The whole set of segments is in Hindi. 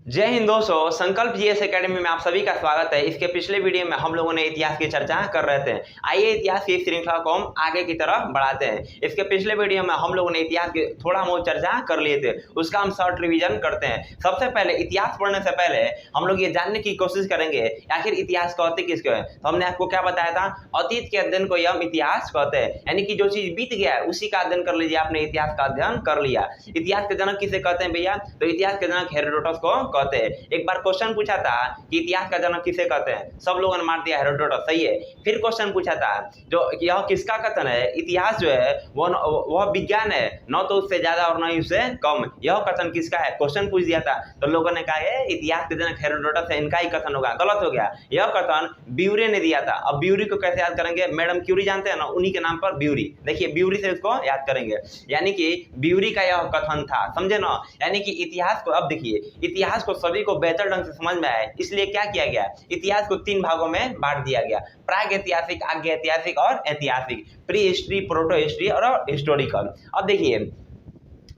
जय हिंद दोस्तों, संकल्प जीएस एकेडमी में आप सभी का स्वागत है। इसके पिछले वीडियो में हम लोगों ने इतिहास की चर्चा कर रहे थे। आइए इतिहास की श्रृंखला को हम आगे की तरफ बढ़ाते हैं। इसके पिछले वीडियो में हम लोगों ने इतिहास की थोड़ा बहुत चर्चा कर लिए थे, उसका हम शॉर्ट रिवीजन करते हैं। सबसे पहले इतिहास पढ़ने से पहले हम लोग ये जानने की कोशिश करेंगे आखिर इतिहास कहते किसको है। तो हमने आपको क्या बताया था, अतीत के अध्ययन को हम इतिहास कहते हैं, यानी कि जो चीज बीत गया है उसी का अध्ययन कर लीजिए। आपने इतिहास का अध्ययन कर लिया। इतिहास के जनक किसे कहते हैं भैया? तो इतिहास के जनक हेरोडोटस को कहते हैं। एक बार क्वेश्चन पूछा था कि इतिहास का जनक किसे कहते हैं, सब लोगों ने मार दिया हेरोडोटस, सही है। फिर क्वेश्चन पूछा था जो यह किसका कथन है, इतिहास जो है वह विज्ञान है, न तो उससे ज्यादा और न ही उससे कम। यह कथन किसका है, क्वेश्चन पूछ दिया था तो लोगों ने कहा है इतिहास के जनक हेरोडोटस है, इनका ही कथन होगा। गलत हो गया, यह कथन ब्यूरे ने दिया था। अब ब्यूरी को कैसे याद करेंगे, मैडम क्यूरी जानते हैं ना, उन्हीं के नाम पर ब्यूरी। देखिए ब्यूरी से उसको याद करेंगे, यानी कि ब्यूरी का यह कथन था, समझे ना। यानी कि इतिहास को, अब देखिए इतिहास को सभी को बेहतर ढंग से समझ में आए, इसलिए क्या किया गया, इतिहास को 3 भागों में बांट दिया गया। प्राग ऐतिहासिक, आज्ञ ऐतिहासिक और ऐतिहासिक, प्री हिस्ट्री, प्रोटो हिस्ट्री और हिस्टोरिकल। अब देखिए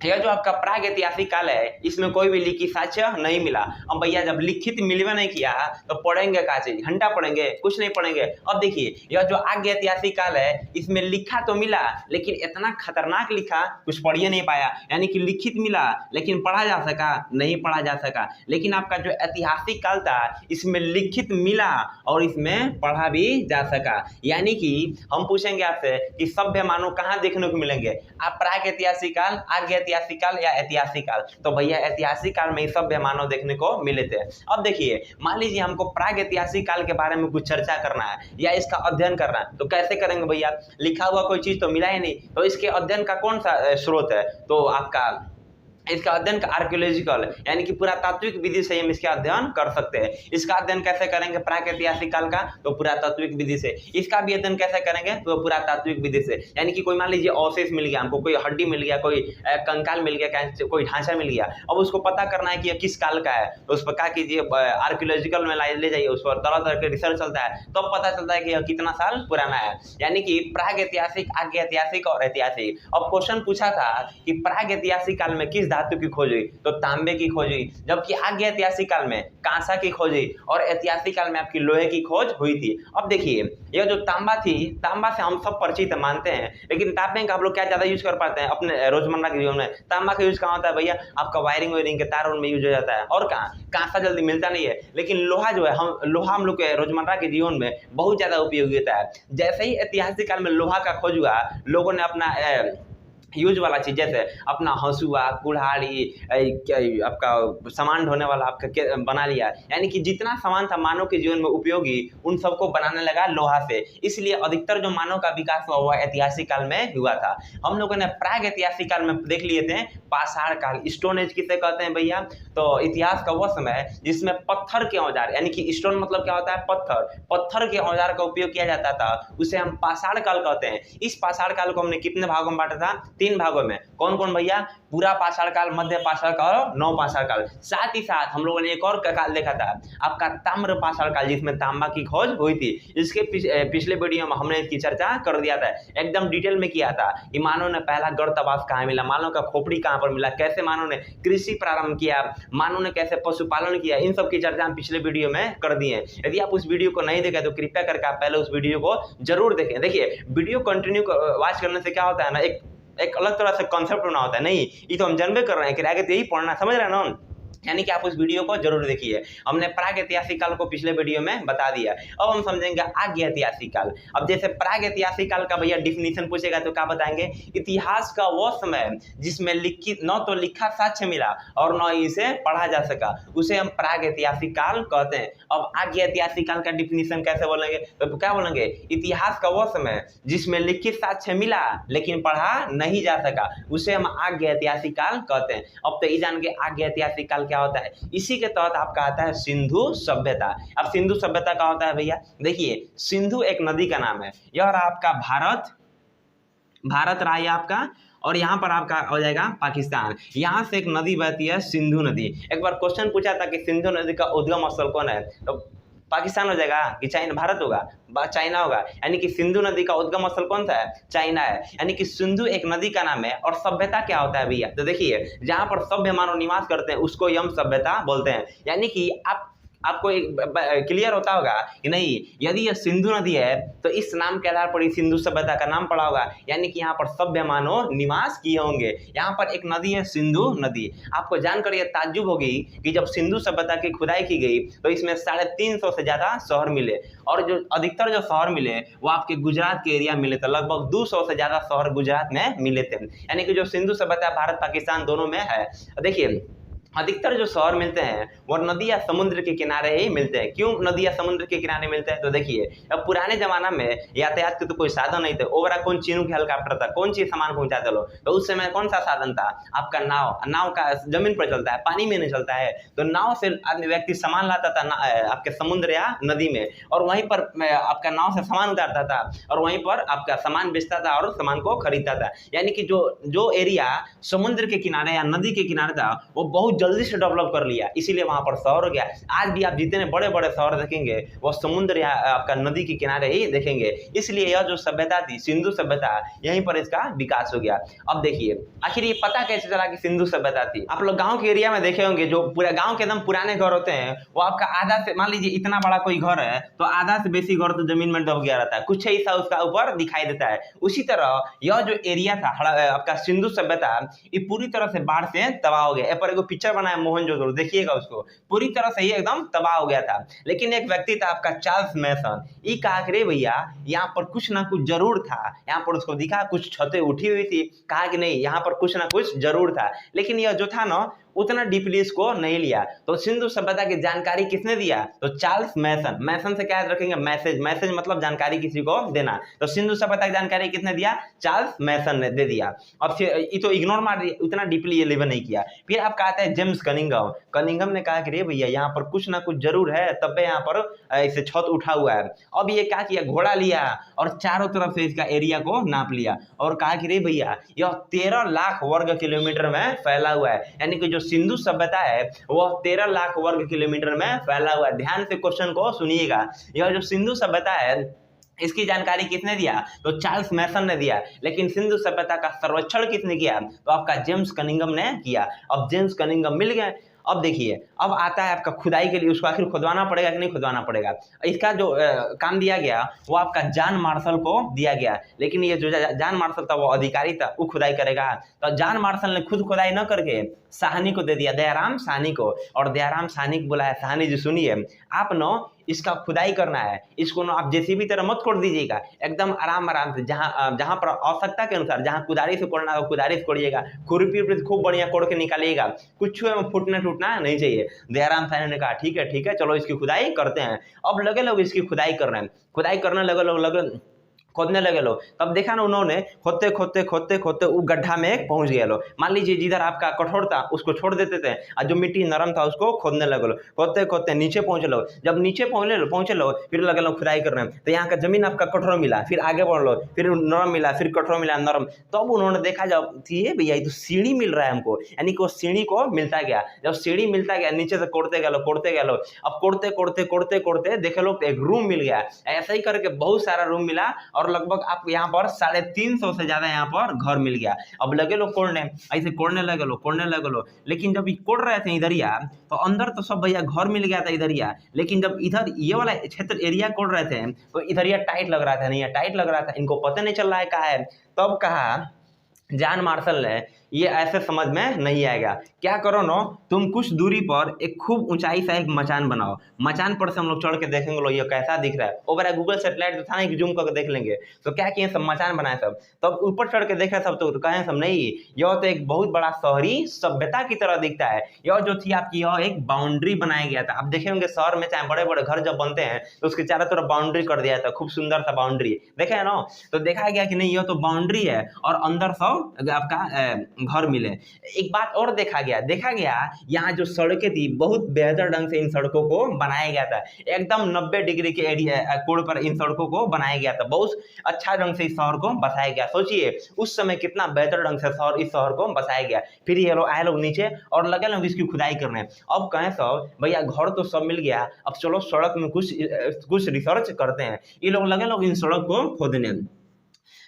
यह जो आपका प्राग ऐतिहासिक काल है, इसमें कोई भी लिखित साक्ष्य नहीं मिला। अब भैया जब लिखित मिलवे नहीं किया तो पढ़ेंगे क्या चीज, घंटा पढ़ेंगे, कुछ नहीं पढ़ेंगे। अब देखिए यह जो आज्ञ ऐतिहासिक काल है, इसमें लिखा तो मिला लेकिन इतना खतरनाक लिखा कुछ पढ़ ही नहीं पाया। यानी कि लिखित मिला लेकिन पढ़ा जा सका नहीं, पढ़ा जा सका। लेकिन आपका जो ऐतिहासिक काल था, इसमें लिखित मिला और इसमें पढ़ा भी जा सका। यानी कि हम पूछेंगे आपसे कि सभ्य मानव कहाँ देखने को मिलेंगे, आप प्राग ऐतिहासिक काल, आज्ञ ऐतिहासिक काल या ऐतिहासिक काल। तो भैया ऐतिहासिक काल में ही सभ्य मानव देखने को मिले थे। अब देखिए मान लीजिए हमको प्राग ऐतिहासिक काल के बारे में कुछ चर्चा करना है या इसका अध्ययन करना है, तो कैसे करेंगे भैया? लिखा हुआ कोई चीज तो मिला ही नहीं, तो इसके अध्ययन का कौन सा स्रोत है? तो आपका इसका अध्ययन का आर्कियोलॉजिकल यानी कि पुरातात्विक विधि से हम इसका अध्ययन कर सकते हैं। इसका अध्ययन कैसे करेंगे प्राग ऐतिहासिक काल का? तो पुरातात्विक विधि से। इसका भी अध्ययन कैसे करेंगे? तो पुरातात्विक विधि से। यानी कि कोई मान लीजिए अवशेष मिल गया हमको, कोई हड्डी मिल गया, कोई कंकाल मिल गया, कोई ढांचा मिल गया, अब उसको पता करना है कि यह किस काल का है, तो उस पर क्या कीजिए, आर्कियोलॉजिकल में ले जाइए, उस पर तरह तरह के रिसर्च चलता है, तब तो पता चलता है कि यह कितना साल पुराना है। यानी कि प्राग ऐतिहासिक, आज्ञ ऐतिहासिक और ऐतिहासिक। अब क्वेश्चन पूछा था कि प्राग ऐतिहासिक काल में किस धातु की खोज हुई, तो तांबे की खोज हुई, जबकि आज्ञ ऐतिहासिक काल में कांसा की खोज हुई और ऐतिहासिक काल में आपकी लोहे की खोज हुई थी। अब देखिए यह जो तांबा थी, तांबा से हम सब परिचित मानते हैं, लेकिन तांबे का आप लोग क्या ज्यादा यूज कर पाते हैं अपने रोजमर्रा के जीवन में? तांबा का यूज कहाँ होता है भैया? आपका वायरिंग वायरिंग के तार में यूज हो जाता है, और कहाँ कांसा जल्दी मिलता नहीं है। लेकिन लोहा जो है, हम लोग के रोजमर्रा के जीवन में बहुत ज्यादा उपयोगी होता है। जैसे ही ऐतिहासिक काल में लोहा का खोज हुआ, लोगों ने अपना यूज वाला चीज जैसे अपना हंसुआ, कुल्हाड़ी, आपका सामान ढोने वाला आपका बना लिया। यानी कि जितना सामान था मानव के जीवन में उपयोगी, उन सबको बनाने लगा लोहा से। इसलिए अधिकतर जो मानव का विकास हुआ वह ऐतिहासिक काल में हुआ था। हम लोगों ने प्राग ऐतिहासिक काल में देख लिए थे पाषाण काल, स्टोन एज किसे कहते हैं भैया? तो इतिहास का वह समय जिसमें पत्थर के औजार, यानी कि स्टोन मतलब क्या होता है, पत्थर, पत्थर के औजार का उपयोग किया जाता था, उसे हम पाषाण काल कहते हैं। इस पाषाण काल को हमने कितने भागों में बांटा था? 3 भागों में। कौन कौन भैया? पूरा पाषाण काल, मध्य पाषाण काल और नव पाषाण काल। साथ ही साथ हम लोगों ने एक और काल देखा था आपका ताम्र पाषाण काल, जिसमें तांबा की खोज हुई थी। इसके पिछले वीडियो में हमने इसकी चर्चा कर दिया था, एकदम डिटेल में किया था कि मानव ने पहला गर्तवास कहाँ मिला, मानव का खोपड़ी कहाँ पर मिला, कैसे मानव ने कृषि प्रारंभ किया, मानव ने कैसे पशुपालन किया, इन सब की चर्चा हम पिछले वीडियो में कर दिए। यदि आप उस वीडियो को नहीं देखे तो कृपया करके आप पहले उस वीडियो को जरूर देखें। देखिए वीडियो कंटिन्यू वॉच करने से क्या होता है ना, एक अलग तरह से कॉन्सेप्ट बना होता है। नहीं, ये तो हम जानबे कर रहे हैं कि आगे तो यही पढ़ना, समझ रहे हैं ना। यानी कि आप उस वीडियो को जरूर देखिए। हमने प्राग ऐतिहासिक काल को पिछले वीडियो में बता दिया। अब हम समझेंगे आज्ञ ऐतिहासिक काल। अब जैसे प्राग ऐतिहासिक काल का भैया डिफिनीशन पूछेगा तो क्या बताएंगे? इतिहास का वो समय जिसमें लिखित न तो लिखा साक्ष्य मिला और न ही इसे पढ़ा जा सका, उसे हम प्राग ऐतिहासिक काल कहते हैं। अब आज्ञ ऐतिहासिक काल का डिफिनीशन कैसे बोलेंगे? तो क्या बोलेंगे? इतिहास का वो समय जिसमें लिखित साक्ष्य मिला लेकिन पढ़ा नहीं जा सका, उसे हम आज्ञ ऐतिहासिक काल कहते हैं। अब तो ये जान के आज्ञ ऐतिहासिक काल क्या होता है। इसी के तहत आपका आता है सिंधु सभ्यता। अब सिंधु सभ्यता का होता है भैया, देखिए सिंधु एक नदी का नाम है। यह रहा आपका भारत रहा आपका, और यहाँ पर आपका हो जाएगा पाकिस्तान। यहाँ से एक नदी बहती है सिंधु नदी। एक बार क्वेश्चन पूछा था कि सिंधु नदी का उद्गम स्थल कौन है, तो पाकिस्तान हो जाएगा कि चाइना, भारत होगा, चाइना होगा। यानी कि सिंधु नदी का उद्गम स्थल कौन सा है? चाइना है। यानी कि सिंधु एक नदी का नाम है। और सभ्यता क्या होता है भैया? तो देखिए, जहां पर सभ्य मानव निवास करते हैं उसको यम सभ्यता बोलते हैं। यानी कि आपको एक क्लियर होता होगा कि नहीं, यदि यह सिंधु नदी है तो इस नाम के आधार पर ही सिंधु सभ्यता का नाम पड़ा होगा। यानी कि यहाँ पर सभ्य मानव निवास किए होंगे। यहाँ पर एक नदी है सिंधु नदी। आपको जानकर यह ताज्जुब होगी कि जब सिंधु सभ्यता की खुदाई की गई तो इसमें 350 से ज्यादा शहर मिले, और जो अधिकतर जो शहर मिले वो आपके गुजरात के एरिया मिले थे। लगभग 200 से ज्यादा शहर गुजरात में मिले थे। यानी कि जो सिंधु सभ्यता भारत पाकिस्तान दोनों में है। देखिए, अधिकतर जो शहर मिलते हैं वो नदी या समुद्र के किनारे ही मिलते हैं। क्यों नदी या समुद्र के किनारे मिलते हैं? तो देखिए, अब पुराने जमाना में यातायात के तो कोई साधन नहीं थे। ओवरा कौन चीनू के हेलीकॉप्टर था, कौन चीज सामान पहुंचाते लोग, तो उस समय कौन सा साधन था? आपका नाव। नाव का जमीन पर चलता है, पानी में नहीं चलता है। तो नाव से आदमी व्यक्ति सामान लाता था आपके समुद्र या नदी में, और वहीं पर आपका नाव से सामान उतारता था और वहीं पर आपका सामान बेचता था और सामान को खरीदता था। यानी कि जो एरिया समुद्र के किनारे या नदी के किनारे था वो बहुत जल्दी से डेवलप कर लिया, इसीलिए वहां पर शहर हो गया। आज भी आप जितने बड़े बड़े शहर देखेंगे वो समुद्र या आपका नदी के किनारे ही देखेंगे। इसलिए यह जो सभ्यता थी सिंधु सभ्यता, यहीं पर इसका विकास हो गया। अब देखिए, आखिर ये पता कैसे चला कि सिंधु सभ्यता थी? आप लोग गांव के एरिया में देखे होंगे, जो पूरा गांव के एकदम पुराने घर होते हैं वो आपका आधा से, मान लीजिए इतना बड़ा कोई घर है तो आधा से बेसी घर तो जमीन में दब गया रहता है, कुछ हिस्सा उसका ऊपर दिखाई देता है। उसी तरह यह जो एरिया था आपका सिंधु सभ्यता, ये पूरी तरह से बाढ़ से तबाह हो गया। पर एगो पिक्चर बनाया मोहनजोदड़ो, देखिएगा उसको, पूरी तरह से ही एकदम तबाह हो गया था। लेकिन एक व्यक्ति था आपका चार्ल्स मैसन, ये कहा कि रे भैया यहाँ पर कुछ ना कुछ जरूर था। यहाँ पर उसको दिखा कुछ छतें उठी हुई थी, कहा कि नहीं यहाँ पर कुछ ना कुछ जरूर था। लेकिन यह जो था ना उतना डीपली इसको नहीं लिया। तो सिंधु सभ्यता की जानकारी किसने दिया? तो चार्ल्स मैसन। मैसन से क्या याद रखेंगे? मैसेज। मैसेज मतलब जानकारी किसी को देना। तो सिंधु सभ्यता की जानकारी किसने दिया? चार्ल्स मैसन ने दे दिया। अब फिर ये तो इग्नोर मार दिया, उतना डीपली ये लेवल नहीं किया। फिर आप कहते हैं जेम्स कनिंघम। कनिंघम ने कहा कि रे भैया यहाँ पर कुछ ना कुछ जरूर है, तब यहाँ पर इसे छत उठा हुआ है। अब ये क्या किया, घोड़ा लिया और चारों तरफ से इसका एरिया को नाप लिया और कहा कि रे भैया यह 13 लाख वर्ग किलोमीटर में फैला हुआ है। यानी कि जो सिंधु सभ्यता है वो 13 लाख वर्ग किलोमीटर में फैला हुआ है। ध्यान से क्वेश्चन को सुनिएगा। यह जो सिंधु सभ्यता है इसकी जानकारी किसने दिया? तो चार्ल्स मैसन ने दिया। लेकिन सिंधु सभ्यता का सर्वेक्षण किसने किया? तो आपका जेम्स कनिंघम ने किया। अब जेम्स कनिंघम मिल गए। अब देखिए, अब आता है आपका खुदाई के लिए, उसको आखिर खुदवाना पड़ेगा कि नहीं खुदवाना पड़ेगा। इसका जो काम दिया गया वो आपका जॉन मार्शल को दिया गया। लेकिन ये जो जॉन मार्शल था वो अधिकारी था, वो खुदाई करेगा। तो जॉन मार्शल ने खुद खुदाई न करके साहनी को दे दिया, दयाराम साहनी को। और दयाराम साहनी को बोला है, साहनी जी सुनिए, आप न इसका खुदाई करना है, इसको न आप जेसीबी तरह मत कोड़ दीजिएगा, एकदम आराम आराम से, जहां पर आवश्यकता के अनुसार, जहां कुदारी से कोड़ना हो कुदारी से कोड़िएगा, खुरपी खूब बढ़िया कोड़ के निकालिएगा, कुछ फूटना टूटना नहीं चाहिए। दयाराम साहनी ने कहा ठीक है चलो इसकी खुदाई करते हैं। अब लगे लोग इसकी खुदाई कर रहे हैं, खुदाई करने लगे खोदने लगे लोग। तब देखा ना उन्होंने खोदते खोदते खोदते खोदते वो गड्ढा में पहुंच गए लोग। मान लीजिए जिधर आपका कठोर था उसको छोड़ देते थे और जो मिट्टी नरम था उसको खोदने लगे लोग। खोदते खोदते नीचे पहुंचे लोग। जब नीचे पहुंचे लोग फिर लगे लोग खुदाई कर रहे हैं। तो यहाँ का जमीन आपका कठोर मिला, फिर आगे बढ़ लो, फिर नरम मिला, फिर कठोर मिला, नरम। तब उन्होंने देखा जब ये भैया ये तो सीढ़ी मिल रहा है हमको, यानी कि वो सीढ़ी को मिलता गया। जब सीढ़ी मिलता गया नीचे से कोड़ते गए लोग। अब कोड़ते देखे लोग एक रूम मिल गया। ऐसा ही करके बहुत सारा रूम मिला और लगभग आप यहाँ पर 350 से ज्यादा यहाँ पर घर मिल गया। अब लगे लोग कोड़ने, ऐसे कोड़ने लगे लोग। लेकिन जब कोड़ रहे थे इधरिया तो अंदर तो सब भैया घर मिल गया था इधरिया। लेकिन जब इधर ये वाला क्षेत्र एरिया कोड़ रहे थे तो इधरिया टाइट लग रहा था, नहीं टाइट लग रहा था, इनको पता नहीं चल रहा है कहाँ है। तब कहा जॉन मार्शल ने ये ऐसे समझ में नहीं आएगा, क्या करो ना तुम कुछ दूरी पर एक खूब ऊंचाई सा एक मचान बनाओ। मचान पर से हम लोग चढ़ के देखेंगे लोग ये कैसा दिख रहा है। वो बड़ा गूगल सेटेलाइट तो था नहीं कि जूम करके देख लेंगे। तो क्या किए सब मचान बनाए सब, तब ऊपर चढ़ के देखे सब तो कहें सब नहीं यह तो एक बहुत बड़ा शहरी सभ्यता की तरह दिखता है। यह जो थी आपकी यह एक बाउंड्री बनाया गया था। आप देखे होंगे शहर में चाहे बड़े बड़े घर जब बनते हैं तो उसके चारों तरफ बाउंड्री कर दिया था, खूब सुंदर सा बाउंड्री देखे है ना। तो देखा गया कि नहीं यह तो बाउंड्री है और अंदर सब आपका घर मिले। एक बात और देखा गया यहाँ जो सड़कें थी बहुत बेहतर ढंग से इन सड़कों को बनाया गया था, एकदम 90 डिग्री के एरिया कोण पर इन सड़कों को बनाया गया था, बहुत अच्छा ढंग से इस शहर को बसाया गया। सोचिए उस समय कितना बेहतर ढंग से इस शहर को बसाया गया। फिर ये लोग आए लोग नीचे और लगे लोग इसकी खुदाई करने। अब कहें सब भैया घर तो सब मिल गया, अब चलो सड़क में कुछ रिसर्च करते हैं। ये लोग लगे लोग इन सड़क को खोदने।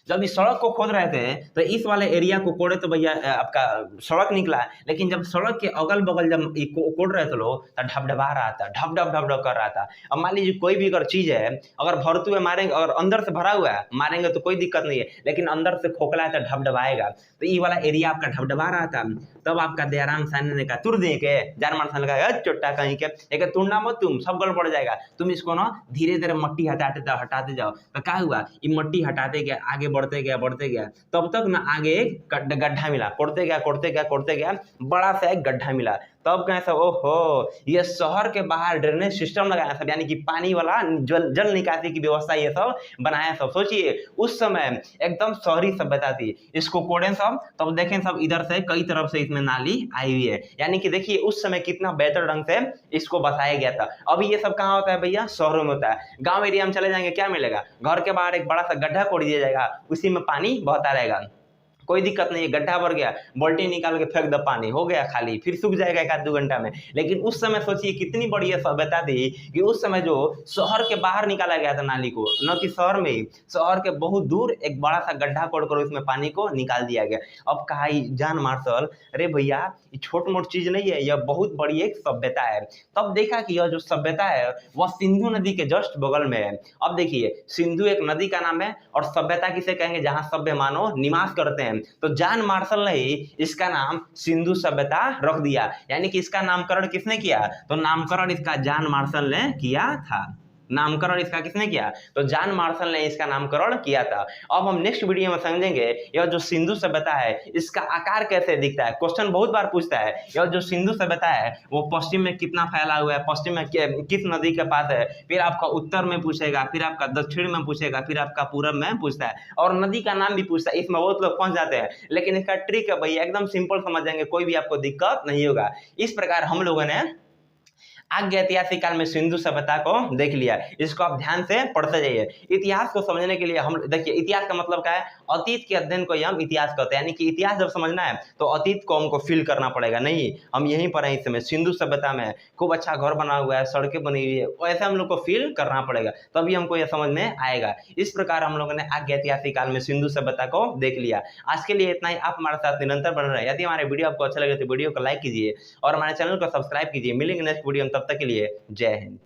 जब इस सड़क को खोद रहे थे तो इस वाले एरिया को कोड़े तो भैया आपका सड़क निकला, लेकिन जब सड़क के अगल बगल जब कोड़ रहे थे लोग तो ढपढपा रहा था, ढप ढप ढप ढप कर रहा था। अब मान लीजिए कोई भी अगर चीज है अगर भरते हुए मारेंगे, अगर अंदर से भरा हुआ है मारेंगे तो कोई दिक्कत नहीं है, लेकिन अंदर से खोखला है तो ढपढपाएगा। तो ये वाला एरिया आपका ढपढपा रहा था। तब आपका दयाराम साहनी ने कहा तुर दे के जान मार का चोट्टा कहीं के तुड़ना मत, तुम सब गड़बड़ जाएगा, तुम इसको ना धीरे धीरे मट्टी हटाते जाओ। तो क्या हुआ, ये मट्टी हटाते गया, आगे बढ़ते गया, तब तक ना आगे एक गड्ढा मिला, कोड़ते गया बड़ा सा एक गड्ढा मिला। तब कहें सब ओहो ये शहर के बाहर ड्रेनेज सिस्टम लगाया सब, यानी कि पानी वाला जल निकासी की व्यवस्था ये सब बनाया सब। सोचिए उस समय एकदम शहरी सभ्यता थी। इसको कोड़े सब, तब देखें सब इधर से कई तरफ से इसमें नाली आई हुई है, यानी कि देखिए उस समय कितना बेहतर ढंग से इसको बसाया गया था। अभी ये सब कहाँ होता है भैया, शहरों में होता है। गांव एरिया में चले जाएंगे क्या मिलेगा, घर के बाहर एक बड़ा सा गड्ढा कोड़ दिया जाएगा, उसी में पानी बहता रहेगा, कोई दिक्कत नहीं है। गड्ढा भर गया, बाल्टी निकाल के फेंक दो, पानी हो गया खाली, फिर सूख जाएगा 1-2 घंटा में। लेकिन उस समय सोचिए कितनी बड़ी सभ्यता थी कि उस समय जो शहर के बाहर निकाला गया था नाली को, न कि शहर में ही, शहर के बहुत दूर एक बड़ा सा गड्ढा कोड़कर उसमें पानी को निकाल दिया गया। अब कहा जान मार्शल अरे भैया ये छोट मोट चीज नहीं है, यह बहुत बड़ी एक सभ्यता है। तब देखा कि यह जो सभ्यता है वह सिंधु नदी के जस्ट बगल में है। अब देखिए सिंधु एक नदी का नाम है और सभ्यता किसे कहेंगे, जहां सभ्य मानव निवास करते हैं। तो जॉन मार्शल ने इसका नाम सिंधु सभ्यता रख दिया, यानी कि इसका नामकरण किसने किया, तो नामकरण इसका जॉन मार्शल ने किया था। नामकरण इसका किसने किया, तो जॉन मार्शल ने इसका नामकरण किया था। अब हम नेक्स्ट वीडियो में समझेंगे यह जो सिंधु सभ्यता है इसका आकार कैसे दिखता है। क्वेश्चन बहुत बार पूछता है यह जो सिंधु सभ्यता है वो पश्चिम में कितना फैला हुआ है, पश्चिम में किस नदी के पास है, फिर आपका उत्तर में पूछेगा, फिर आपका दक्षिण में पूछेगा, फिर आपका पूरब में पूछता है और नदी का नाम भी पूछता है। इसमें बहुत लोग फंस जाते हैं, लेकिन इसका ट्रिक है भैया एकदम सिंपल समझ जाएंगे, कोई भी आपको दिक्कत नहीं होगा। इस प्रकार हम लोगों ने आगे ऐतिहासिक काल में सिंधु सभ्यता को देख लिया, इसको आप ध्यान से पढ़ते जाइए। इतिहास को समझने के लिए हम देखिए इतिहास का मतलब क्या है, अतीत के अध्ययन को ही हम इतिहास कहते हैं, यानी कि इतिहास जब समझना है तो अतीत को हमको फील करना पड़ेगा। नहीं हम यहीं पर हैं इस समय सिंधु सभ्यता में, खूब अच्छा घर बना हुआ है, सड़कें बनी हुई है, वैसे हम लोग को फील करना पड़ेगा, तभी हमको यह समझ में आएगा। इस प्रकार हम लोगों ने आगे ऐतिहासिक काल में सिंधु सभ्यता को देख लिया। आज के लिए इतना ही, आप हमारे साथ निरंतर बने रहे। यदि हमारे वीडियो आपको अच्छा लगे तो वीडियो को लाइक कीजिए और हमारे चैनल को सब्सक्राइब कीजिए। मिलेंगे नेक्स्ट वीडियो में, तब तक के लिए जय हिंद।